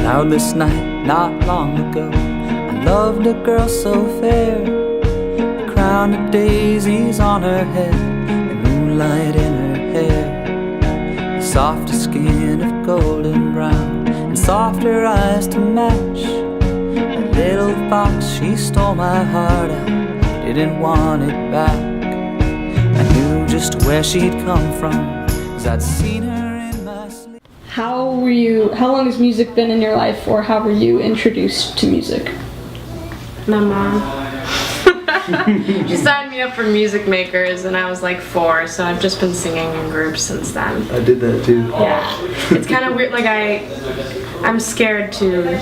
cloudless night not long ago, I loved a girl so fair, a crown of daisies on her head, and moonlight in her hair, the softest skin of golden brown, and softer eyes to match. That little fox, she stole my heart out, didn't want it back. I knew just where she'd come from, 'cause I'd seen her in my sleep. How long has music been in your life, or how were you introduced to music? My mom. She signed me up for Music Makers and I was like 4, so I've just been singing in groups since then. I did that too. Yeah. It's kind of weird, like I'm scared to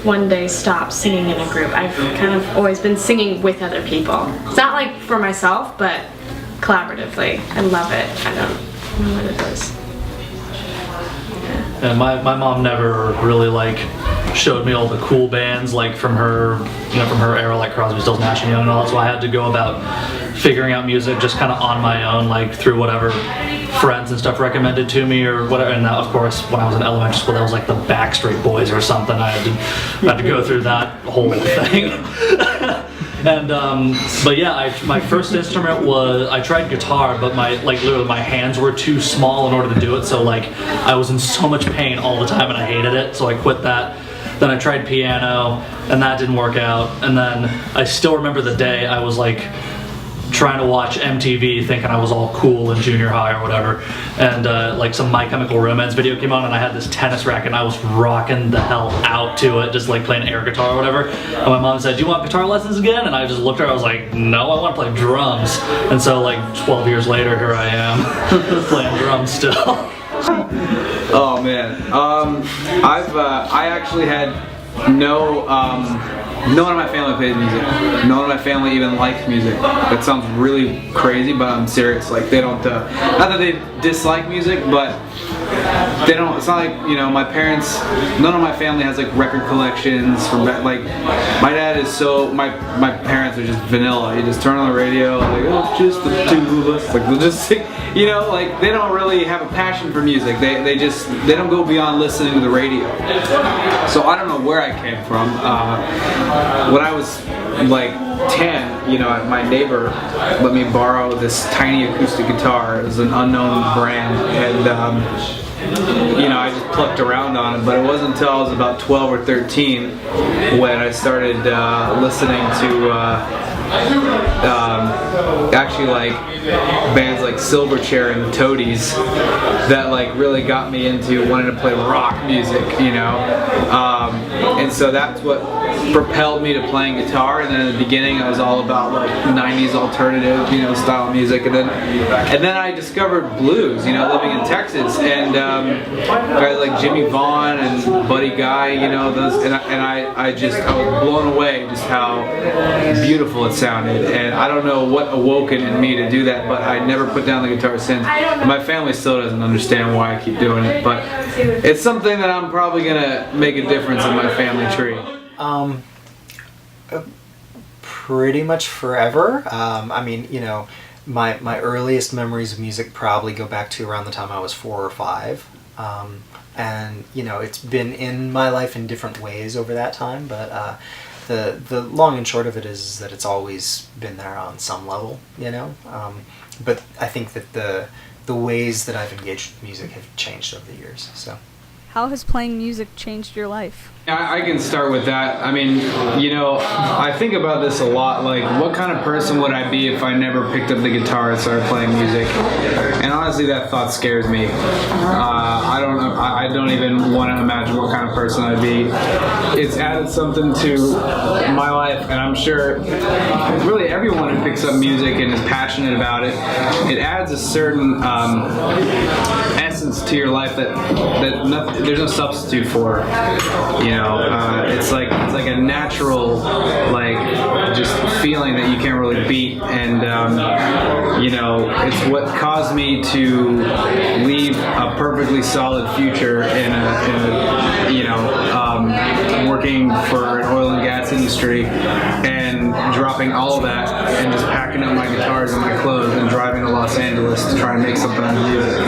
one day stop singing in a group. I've kind of always been singing with other people. It's not like for myself, but collaboratively. I love it. I don't know what it is. Yeah. And my mom never really like showed me all the cool bands like from her era, like Crosby, Stills, Nash and Young and all that. So I had to go about figuring out music just kind of on my own, like through whatever friends and stuff recommended to me or whatever. And that, of course, when I was in elementary school, that was like the Backstreet Boys or something. I had to go through that whole thing. And but yeah, my first instrument was, I tried guitar, but literally my hands were too small in order to do it. So like I was in so much pain all the time and I hated it. So I quit that. Then I tried piano and that didn't work out. And then I still remember the day I was like trying to watch MTV thinking I was all cool in junior high or whatever, and like some My Chemical Romance video came on and I had this tennis racket and I was rocking the hell out to it, just like playing air guitar or whatever. And my mom said, "Do you want guitar lessons again?" And I just looked at her, I was like, "No, I want to play drums." And so like 12 years later, here I am playing drums still. Oh man, I actually had no one in my family plays music. No one in my family even likes music. That sounds really crazy, but I'm serious. Like they don't, not that they dislike music, but they don't. It's not like, you know, my parents. None of my family has like record collections. Like my dad is so. My parents are just vanilla. You just turn on the radio, like, oh, just the two of us. Like they'll just sing. You know, like they don't really have a passion for music. They don't go beyond listening to the radio. So I don't know where I came from. When I was like 10, you know, my neighbor let me borrow this tiny acoustic guitar. It was an unknown brand, and you know, I just plucked around on it. But it wasn't until I was about 12 or 13 when I started listening to actually like bands like Silverchair and the Toadies that like really got me into wanting to play rock music, you know. And so that's what propelled me to playing guitar. And then in the beginning I was all about like 90s alternative, you know, style music, and then I discovered blues, you know, living in Texas, and guys like Jimmy Vaughn and Buddy Guy, you know, those, and I was blown away just how beautiful it sounded. And I don't know what awoke it in me to do that, but I never put down the guitar since. And my family still doesn't understand why I keep doing it, but it's something that I'm probably gonna make a difference in my family tree. Pretty much forever. I mean, you know, my earliest memories of music probably go back to around the time I was 4 or 5. And, you know, it's been in my life in different ways over that time, but the long and short of it is that it's always been there on some level, you know. But I think that the ways that I've engaged with music have changed over the years, so. How has playing music changed your life? I can start with that. I mean, you know, I think about this a lot, like what kind of person would I be if I never picked up the guitar and started playing music? And honestly, that thought scares me. I don't even want to imagine what kind of person I'd be. It's added something to my life, and I'm sure really everyone who picks up music and is passionate about it, it adds a certain essence to your life that there's no substitute for. You know, it's like a natural, like, just feeling that you can't really beat, and you know, it's what caused me to leave a perfectly solid future in a you know, working for an oil and gas industry, and dropping all of that and just packing up my guitars and my clothes and driving to Los Angeles to try and make something out of music.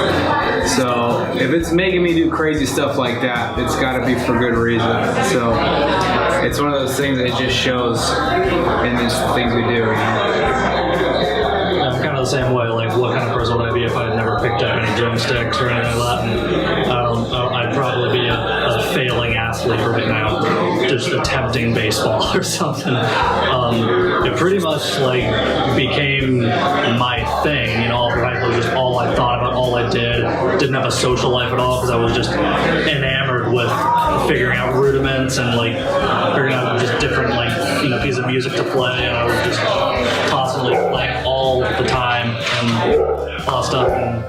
So if it's making me do crazy stuff like that, it's got to be for good reason. So it's one of those things that just shows in these things we do. You know? I'm kind of the same way. Like, what kind of person would I be if I had never picked up any drumsticks or anything like that? I'd probably be a failing athlete right now, just attempting baseball or something. It pretty much like became my thing, you know. Frankly, just all I thought about, all I did. Didn't have a social life at all because I was just enamored with figuring out rudiments and like figuring out just different pieces of music to play, and I was just constantly playing all the time and all stuff. And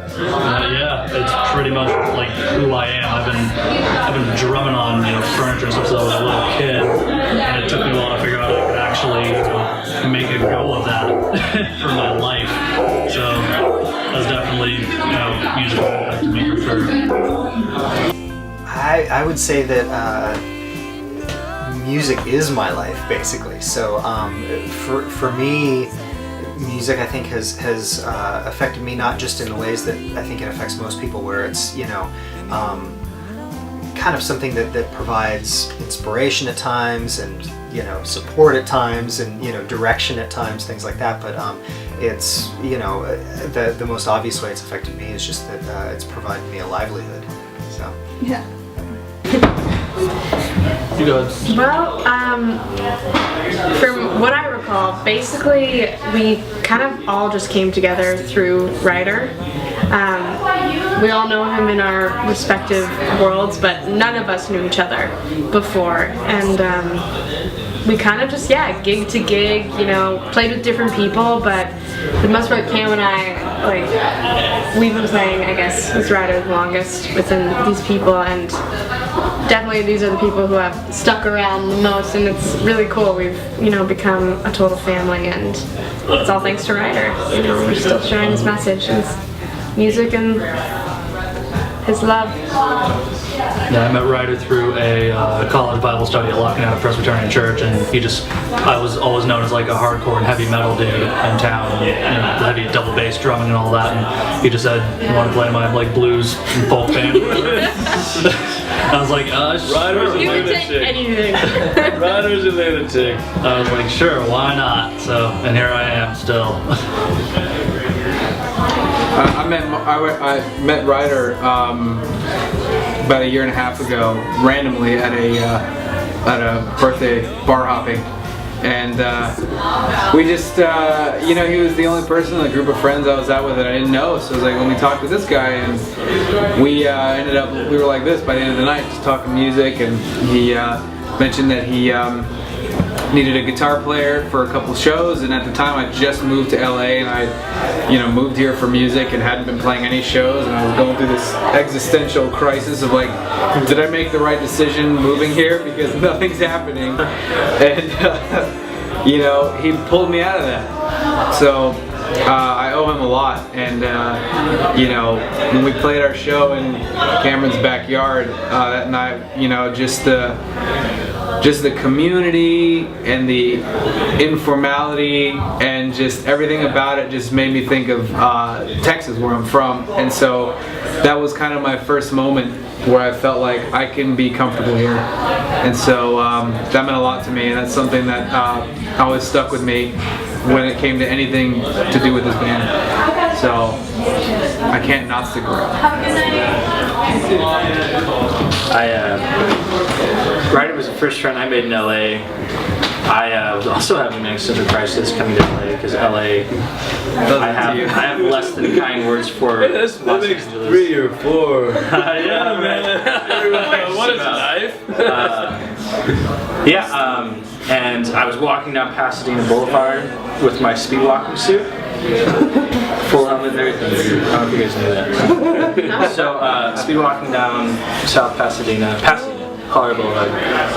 yeah, it's pretty much like who I am. I've been drumming on furniture and stuff since I was a little kid, and it took me a while to figure out I could actually make a go of that for my life. So that's definitely music affected me for sure. I would say that music is my life, basically. So for me, music I think has affected me not just in the ways that I think it affects most people, where it's kind of something that provides inspiration at times and support at times and direction at times, things like that. But it's the most obvious way it's affected me is just that it's provided me a livelihood. So Yeah. You go. Well, from what I recall, basically we kind of all just came together through Ryder. We all know him in our respective worlds, but none of us knew each other before, and we kind of just gig to gig, played with different people, but for the most part Cam and I, we've been playing, I guess, with Ryder the longest within these people, and definitely these are the people who have stuck around the most, and it's really cool. We've become a total family, and it's all thanks to Ryder. We're still sharing his message, his music, and his love. Yeah, I met Ryder through a college Bible study at Lockingham Presbyterian Church, and I was always known as like a hardcore and heavy metal dude in town, and, heavy double bass drumming and all that, and he just said, "You want to play my blues and folk band?" I was like, Ryder's sure. You would take anything. Ryder's a lunatic. I was like, sure, why not? So, and here I am still. I met Ryder about a year and a half ago, randomly at a birthday bar hopping, and we just he was the only person in the group of friends I was out with that I didn't know. So I was like, let me talk to this guy, and we were like this by the end of the night, just talking music, and he mentioned that he needed a guitar player for a couple shows, and at the time I just moved to LA, and I moved here for music and hadn't been playing any shows, and I was going through this existential crisis of like, did I make the right decision moving here, because nothing's happening, and he pulled me out of that. So I owe him a lot, and when we played our show in Cameron's backyard that night, just the community and the informality and just everything about it just made me think of Texas, where I'm from, and so that was kind of my first moment where I felt like I can be comfortable here, and so that meant a lot to me, and that's something that always stuck with me when it came to anything to do with this band. So I can't not stick around. Ryder was the first friend I made in LA. I was also having an existential crisis coming to LA, because LA, I have less than kind words for That's Los makes Angeles. 3 or 4. Yeah, man. What is a knife? And I was walking down Pasadena Boulevard with my speed walking suit. Full helmet and everything. I don't know if you guys knew that. So, speed walking down South Pasadena, Colorado Boulevard,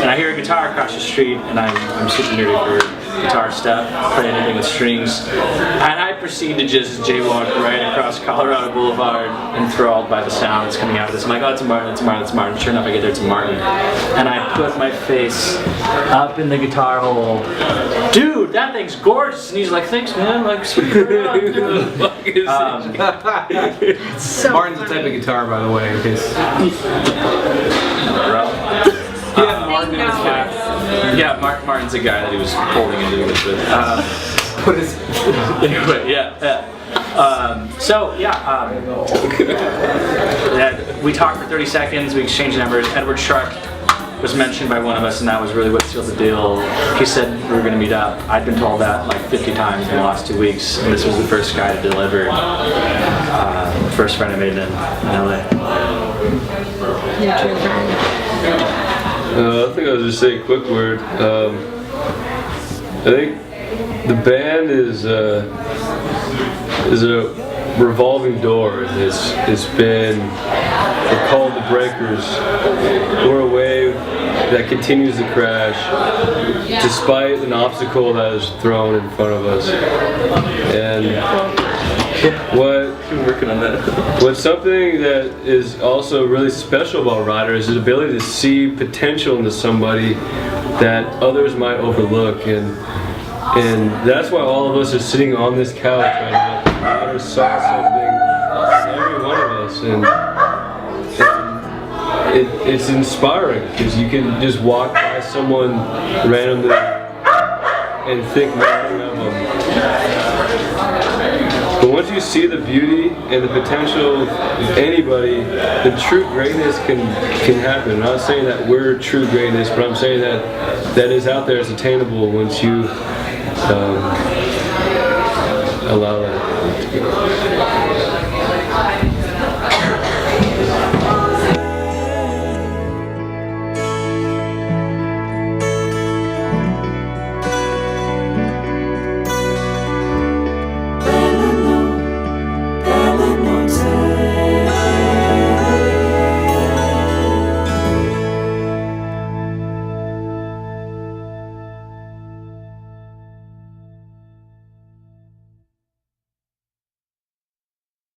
and I hear a guitar across the street, and I'm super nerdy for guitar stuff, play anything with strings, and I proceed to just jaywalk right across Colorado Boulevard, enthralled by the sound that's coming out of this. I'm like, oh, it's a Martin, it's a Martin, it's a Martin. Sure enough, I get there, it's a Martin. And I put my face up in the guitar hole. Dude, that thing's gorgeous. And he's like, thanks, man. Like, sweet. So Martin's a funny. type of guitar, by the way, in case. Yeah, Martin is yeah, Martin's a guy that he was holding into this with. What is? Anyway, yeah. We talked for 30 seconds, we exchanged numbers. Edward Shark was mentioned by one of us, and that was really what sealed the deal. He said we were going to meet up. I'd been told that like 50 times in the last 2 weeks, and this was the first guy to deliver. First friend I made in LA. I think I'll just say a quick word. I think the band is a revolving door. It's been, we're called the Breakers. We're a wave that continues to crash despite an obstacle that is thrown in front of us. And what's something that is also really special about Ryder is his ability to see potential into somebody that others might overlook, and that's why all of us are sitting on this couch right now. Ryder saw something in every one of us, and it's inspiring because you can just walk by someone randomly and think nothing of them. But once you see the beauty and the potential of anybody, the true greatness can happen. I'm not saying that we're true greatness, but I'm saying that is out there, it's attainable once you allow that to go.